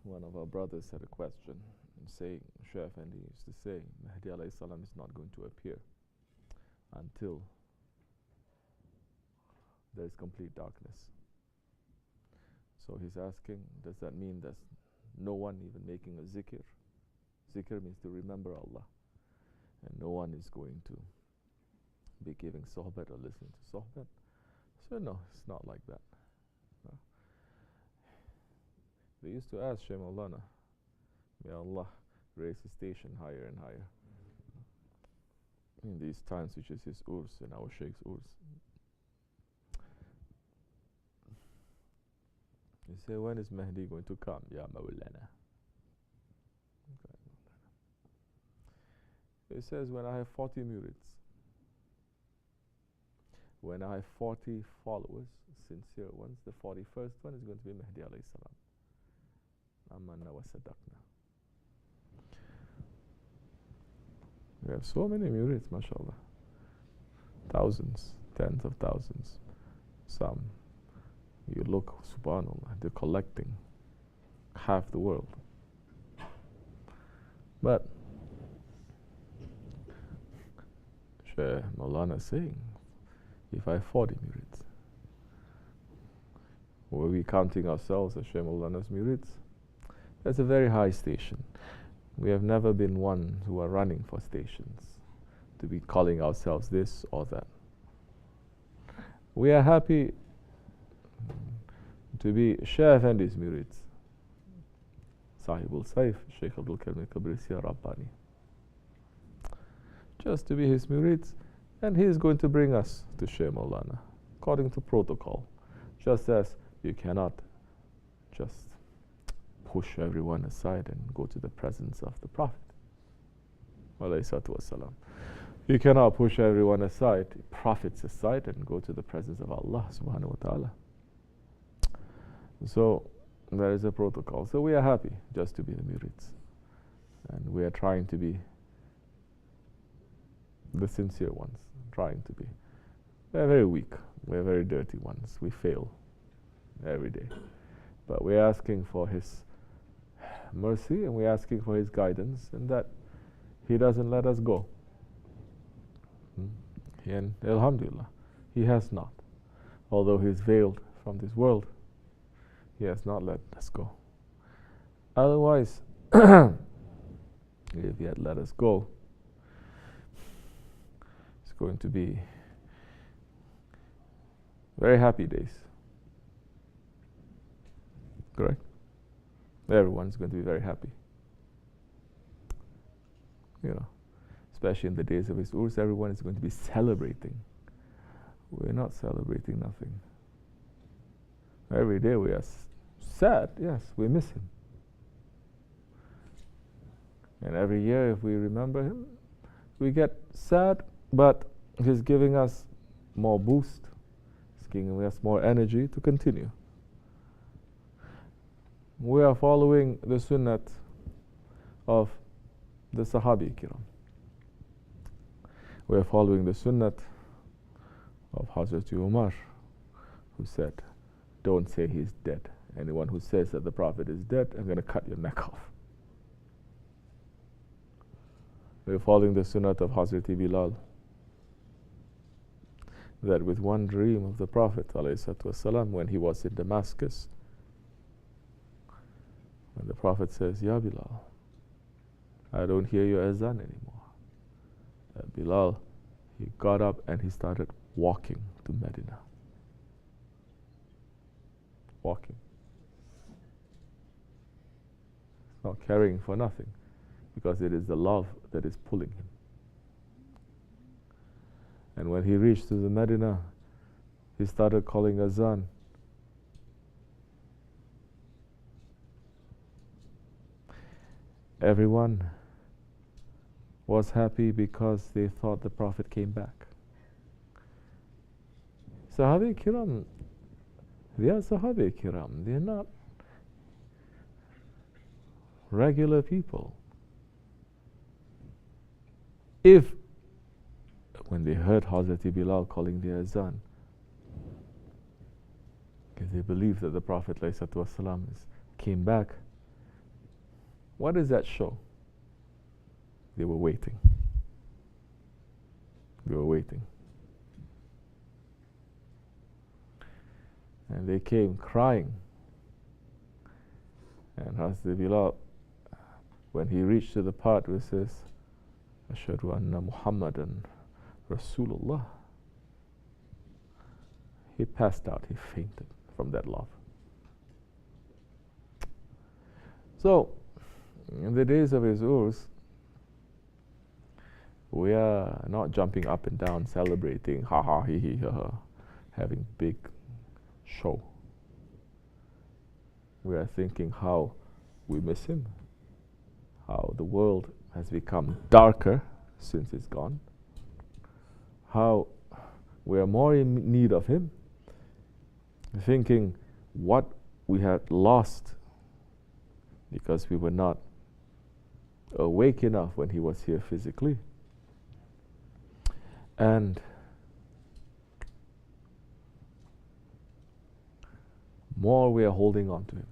One of our brothers had a question saying, Shaykh Effendi used to say, Mahdi alayhi salam is not going to appear until there is complete darkness. So he's asking, does that mean there's no one even making a zikr? Zikr means to remember Allah, and no one is going to be giving sohbat or listening to sohbat. So no, it's not like that. No. They used to ask Shaykh Maulana, may Allah raise his station higher and higher in these times, which is his urs and our Shaykh's urs. You say, when is Mahdi going to come? Ya Maulana. Okay. He says, when I have 40 murids, when I have 40 followers, sincere ones, the 41st one is going to be Mahdi alayhi salam. Amanna wa sadaqna. We have so many murids, mashallah. Thousands, tens of thousands. Some, you look, subhanallah, they're collecting half the world. But Shaykh Maulana is saying, if I have 40 murids, were we counting ourselves as Shaykh Maulana's murids? That's a very high station. We have never been ones who are running for stations to be calling ourselves this or that. We are happy to be Shaykh Effendi's murids. Sahibul Saif, Shaykh Abdul Karim Kabrisi Rabbani. Just to be his murids, and he is going to bring us to Shaykh Maulana according to protocol. Just as you cannot just push everyone aside and go to the presence of the Prophet. You cannot push everyone aside, prophets aside, and go to the presence of Allah subhanahu wa ta'ala. So there is a protocol. So we are happy just to be the murids. And we are trying to be the sincere ones, trying to be. We are very weak. We are very dirty ones. We fail every day. But we are asking for His mercy, and we are asking for His guidance, and that He doesn't let us go. And alhamdulillah, He has not. Although He is veiled from this world, He has not let us go. Otherwise, if He had let us go, it's going to be very happy days. Correct? Everyone's going to be very happy. You know, especially in the days of His urs, everyone is going to be celebrating. We're not celebrating nothing. Every day we are sad, yes, we miss Him. And every year if we remember Him, we get sad, but He's giving us more boost. He's giving us more energy to continue. We are following the sunnat of the Sahabi Kiram. We are following the sunnat of Hazrat Umar, who said, don't say he's dead. Anyone who says that the Prophet is dead, I'm going to cut your neck off. We are following the sunnat of Hazrat Bilal, that with one dream of the Prophet ﷺ, when he was in Damascus, when the Prophet says, Ya Bilal, I don't hear your azan anymore. Bilal, he got up and he started walking to Medina. Walking. Not caring for nothing, because it is the love that is pulling him. And when he reached to the Medina, he started calling azan. Everyone was happy because they thought the Prophet came back. Sahabi Kiram, they are Sahabi Kiram. They are not regular people. If, when they heard Hazrat Bilal calling the azan, if they believe that the Prophet ﷺ came back, what does that show? They were waiting. They were waiting. And they came crying. And Hazrat Bilal, when he reached to the part where it says, Ashhadu anna Muhammadan Rasulullah, he passed out, he fainted from that love. So, in the days of his urs, we are not jumping up and down, celebrating, ha ha, he he, ha ha, having big show. We are thinking how we miss him, how the world has become darker since he's gone, how we are more in need of him, thinking what we had lost because we were not awake enough when he was here physically. And more we are holding on to him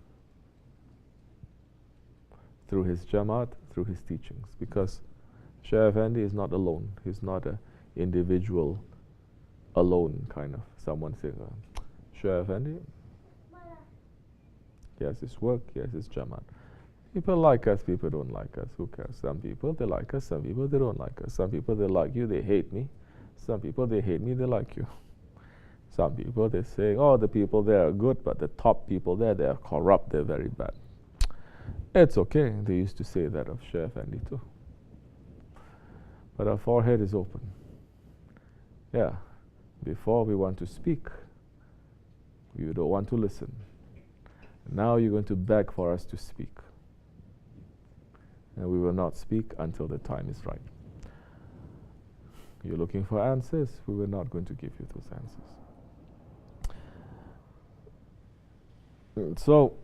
through his Jamaat, through his teachings, because Shaykh Effendi is not alone. He's not an individual alone kind of someone saying, Shaykh Effendi, he has his work, he has his Jamaat. People like us, people don't like us, who cares? Some people they like us, some people they don't like us. Some people they like you, they hate me. Some people they hate me, they like you. Some people they say, oh, the people there are good, but the top people there, they are corrupt, they're very bad. It's okay, they used to say that of Shaykh Effendi too. But our forehead is open. Yeah, before we want to speak, you don't want to listen. Now you're going to beg for us to speak. And we will not speak until the time is right. You're looking for answers, we were not going to give you those answers. So,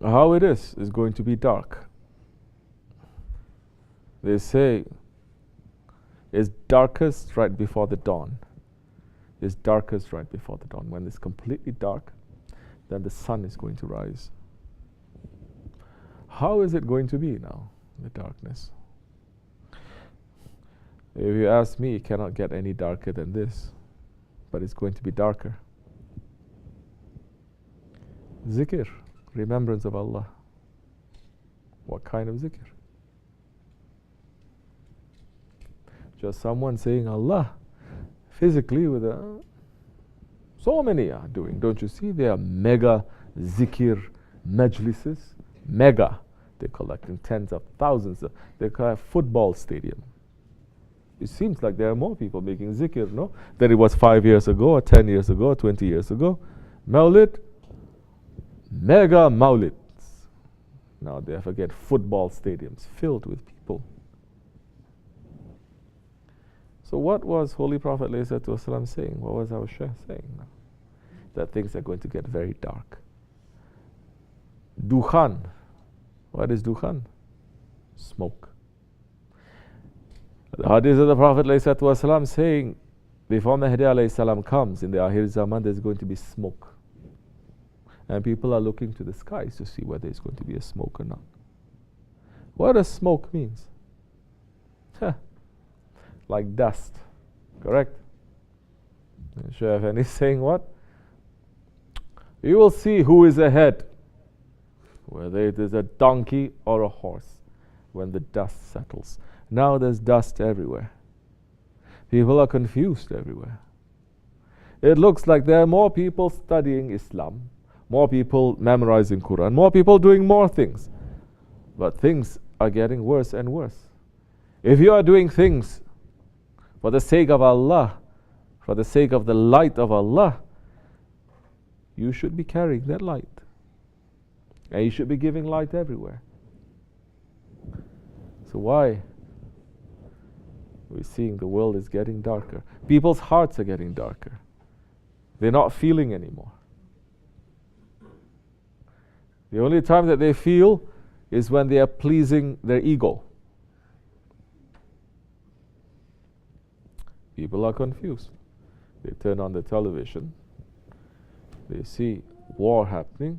how it is going to be dark. They say it's darkest right before the dawn. It's darkest right before the dawn. When it's completely dark, then the sun is going to rise. How is it going to be now, the darkness? If you ask me, it cannot get any darker than this, but it's going to be darker. Zikr, remembrance of Allah. What kind of zikr? Just someone saying Allah physically with so many are doing. Don't you see? They are mega zikr majlises. Mega. They're collecting tens of thousands. They have football stadium. It seems like there are more people making zikr, no? Than it was 5 years ago, or 10 years ago, or 20 years ago. Mawlid, mega mawlids. Now they have again football stadiums filled with people. So what was Holy Prophet ﷺ saying? What was our Shaykh saying now? That things are going to get very dark. Dukhan. What is dukhan? Smoke. The hadith of the Prophet ﷺ saying, before Mahdi ﷺ comes, in the Akhir Zaman, there's going to be smoke. And people are looking to the skies to see whether it's going to be a smoke or not. What does smoke means? Like dust, correct? Shaykh Effendi is saying what? You will see who is ahead, whether it is a donkey or a horse, when the dust settles. Now there's dust everywhere. People are confused everywhere. It looks like there are more people studying Islam, more people memorizing Quran, more people doing more things. But things are getting worse and worse. If you are doing things for the sake of Allah, for the sake of the light of Allah, you should be carrying that light. And you should be giving light everywhere. So why? We're seeing the world is getting darker. People's hearts are getting darker. They're not feeling anymore. The only time that they feel is when they are pleasing their ego. People are confused. They turn on the television, they see war happening.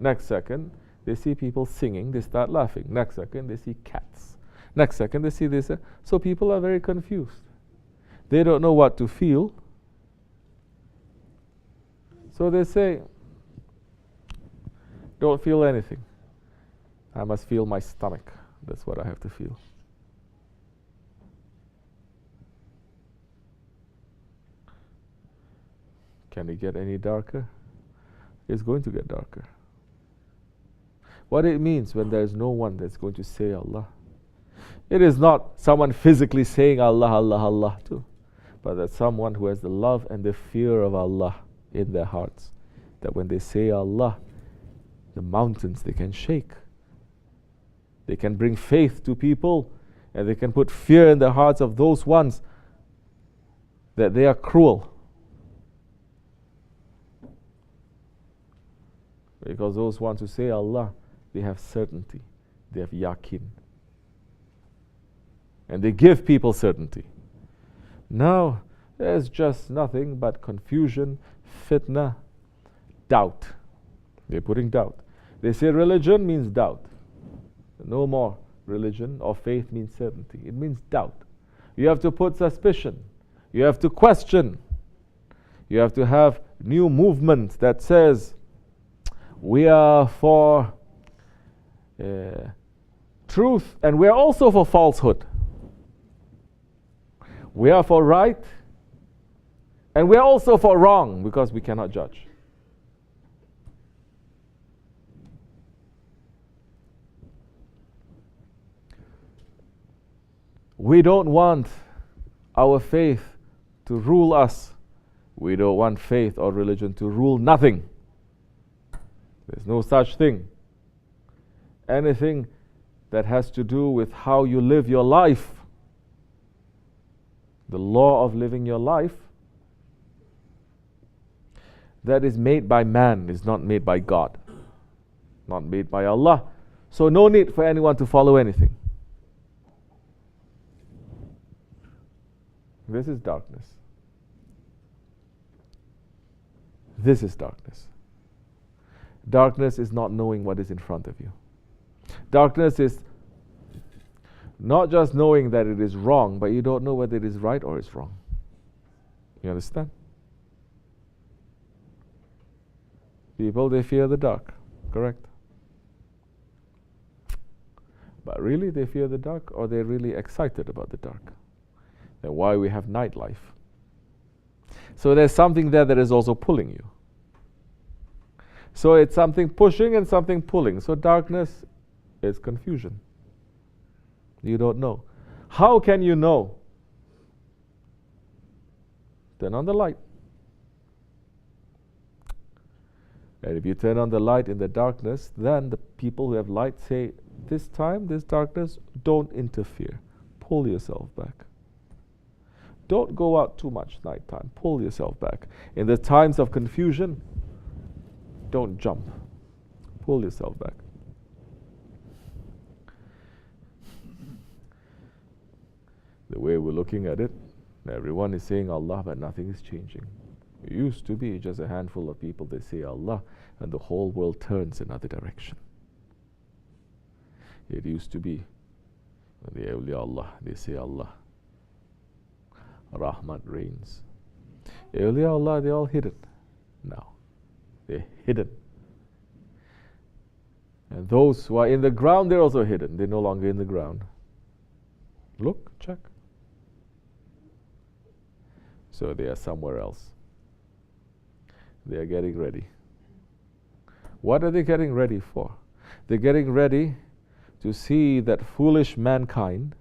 Next second, they see people singing, they start laughing. Next second, they see cats. Next second, they see this. So people are very confused. They don't know what to feel. So they say, don't feel anything. I must feel my stomach. That's what I have to feel. Can it get any darker? It's going to get darker. What it means when there is no one that's going to say Allah. It is not someone physically saying Allah, Allah, Allah too, but that someone who has the love and the fear of Allah in their hearts. That when they say Allah, the mountains they can shake. They can bring faith to people, and they can put fear in the hearts of those ones that they are cruel. Because those ones who say Allah, they have certainty, they have yaqeen. And they give people certainty. Now, there's just nothing but confusion, fitna, doubt. They're putting doubt. They say religion means doubt. No more religion or faith means certainty. It means doubt. You have to put suspicion. You have to question. You have to have new movement that says, we are for truth and we are also for falsehood. We are for right and we are also for wrong, because we cannot judge. We don't want our faith to rule us. We don't want faith or religion to rule nothing. There's no such thing. Anything that has to do with how you live your life, the law of living your life, that is made by man, is not made by God, not made by Allah. So no need for anyone to follow anything. This is darkness. This is darkness. Darkness is not knowing what is in front of you. Darkness is not just knowing that it is wrong, but you don't know whether it is right or it's wrong. You understand? People, they fear the dark, correct? But really they fear the dark, or they're really excited about the dark? Then why we have nightlife? So there's something there that is also pulling you. So it's something pushing and something pulling. So darkness is confusion. You don't know. How can you know? Turn on the light. And if you turn on the light in the darkness, then the people who have light say, this time, this darkness, don't interfere. Pull yourself back. Don't go out too much nighttime. Pull yourself back. In the times of confusion, don't jump. Pull yourself back. The way we're looking at it, everyone is saying Allah, but nothing is changing. It used to be just a handful of people, they say Allah, and the whole world turns another direction. It used to be, the awliya Allah, they say Allah. Rahmat reigns. Awliya Allah, they're all hidden now. They're hidden. And those who are in the ground, they're also hidden. They're no longer in the ground. Look, check. So they are somewhere else. They are getting ready. What are they getting ready for? They're getting ready to see that foolish mankind,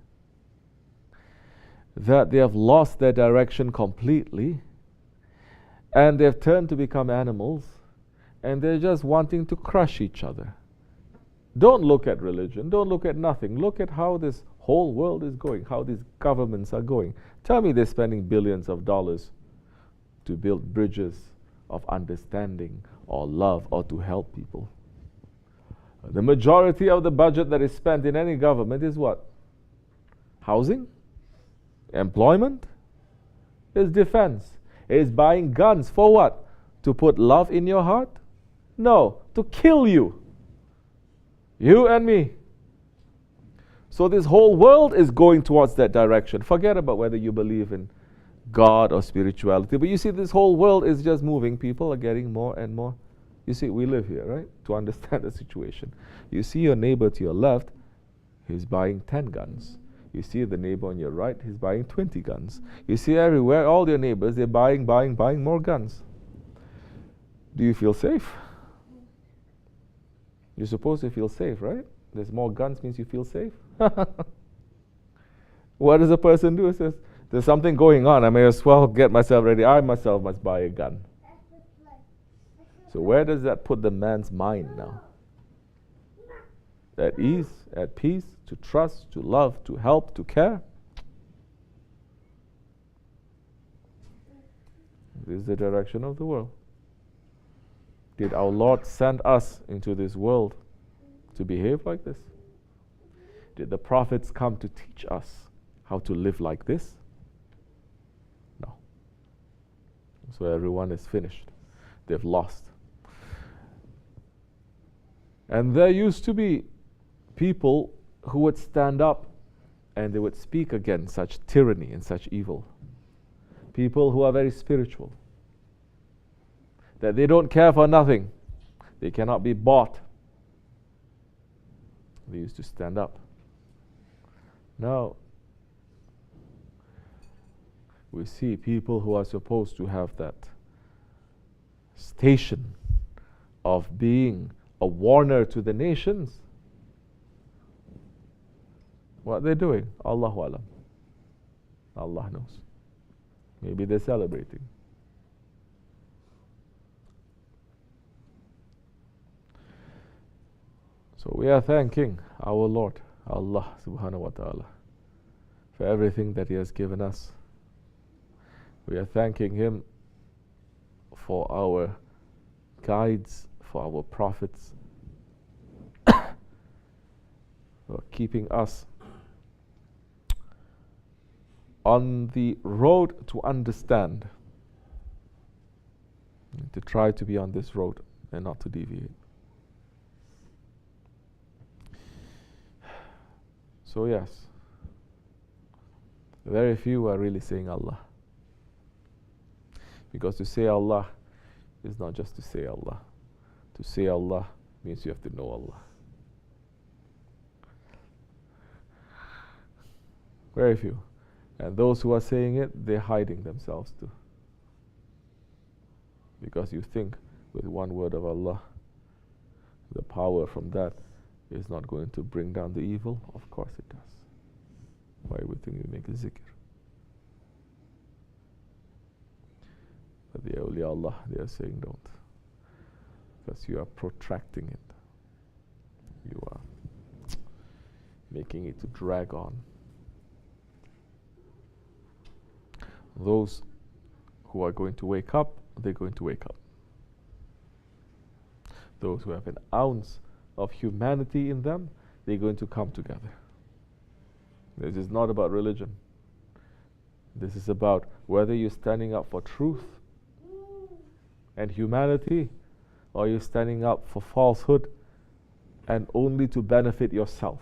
that they have lost their direction completely, and they have turned to become animals, and they're just wanting to crush each other. Don't look at religion, don't look at nothing. Look at how this whole world is going, how these governments are going. Tell me they're spending billions of dollars to build bridges of understanding or love or to help people. The majority of the budget that is spent in any government is what? Housing? Employment? Is defense. is buying guns for what? To put love in your heart? No, to kill you. You and me. So this whole world is going towards that direction. Forget about whether you believe in God or spirituality. But you see, this whole world is just moving. People are getting more and more. You see, we live here, right? To understand the situation. You see your neighbor to your left, he's buying 10 guns. You see the neighbor on your right, he's buying 20 guns. You see everywhere, all your neighbors, they're buying more guns. Do you feel safe? You're supposed to feel safe, right? There's more guns means you feel safe. What does a person do? He says, there's something going on. I may as well get myself ready. I myself must buy a gun. So where does that put the man's mind now? At ease, at peace, to trust, to love, to help, to care. This is the direction of the world. Did our Lord send us into this world to behave like this? Did the prophets come to teach us how to live like this? No. So everyone is finished. They've lost. And there used to be people who would stand up and they would speak against such tyranny and such evil. People who are very spiritual. That they don't care for nothing. They cannot be bought. They used to stand up. Now, we see people who are supposed to have that station of being a warner to the nations. What they're doing, Allahu Alam. Allah knows. Maybe they're celebrating. So we are thanking our Lord, Allah subhanahu wa ta'ala, for everything that He has given us. We are thanking Him for our guides, for our prophets, for keeping us on the road to understand, to try to be on this road and not to deviate. So yes, very few are really saying Allah. Because to say Allah is not just to say Allah. To say Allah means you have to know Allah. Very few. And those who are saying it, they're hiding themselves too. Because you think with one word of Allah, the power from that is not going to bring down the evil. Of course it does. Why would you make a zikr? But the awliya Allah, they are saying don't. Because you are protracting it. You are making it to drag on. Those who are going to wake up, they're going to wake up. Those who have an ounce of humanity in them, they're going to come together. This is not about religion. This is about whether you're standing up for truth and humanity, or you're standing up for falsehood and only to benefit yourself.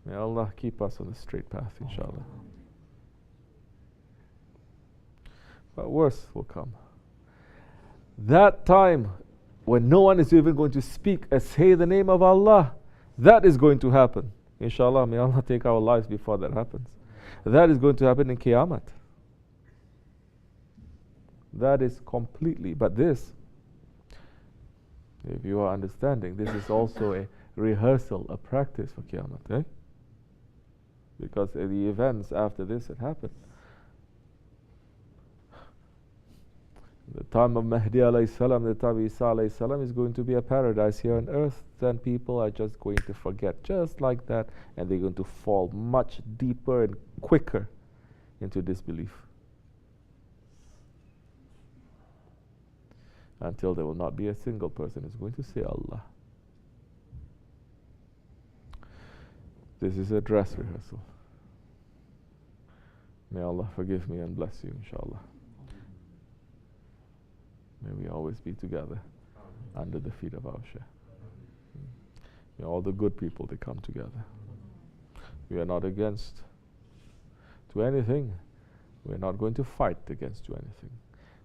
May Allah keep us on the straight path, inshallah. But worse will come. That time when no one is even going to speak and say the name of Allah, that is going to happen. Inshallah, may Allah take our lives before that happens. That is going to happen in Qiyamah. That is completely, but this, if you are understanding, this is also a rehearsal, a practice for Qiyamah, eh? Because the events after this had happened. The time of Mahdi alayhi salam, the time of Isa alayhi salam is going to be a paradise here on earth. Then people are just going to forget just like that, and they're going to fall much deeper and quicker into disbelief. Until there will not be a single person who's going to say Allah. This is a dress rehearsal. May Allah forgive me and bless you, inshallah. May we always be together under the feet of our Shaykh. May all the good people, they come together. We are not against to anything. We're not going to fight against to anything.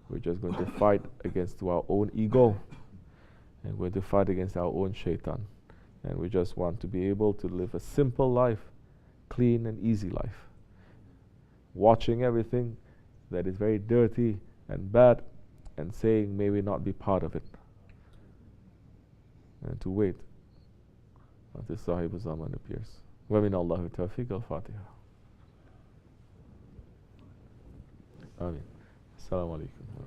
We're just going to fight against our own ego, and we're going to fight against our own shaitan. And we just want to be able to live a simple life, clean and easy life. Watching everything that is very dirty and bad and saying, may we not be part of it. And to wait until Sahib Zaman appears. Wa min Allahu tawfiq al-Fatiha. Ameen. Assalamu alaikum.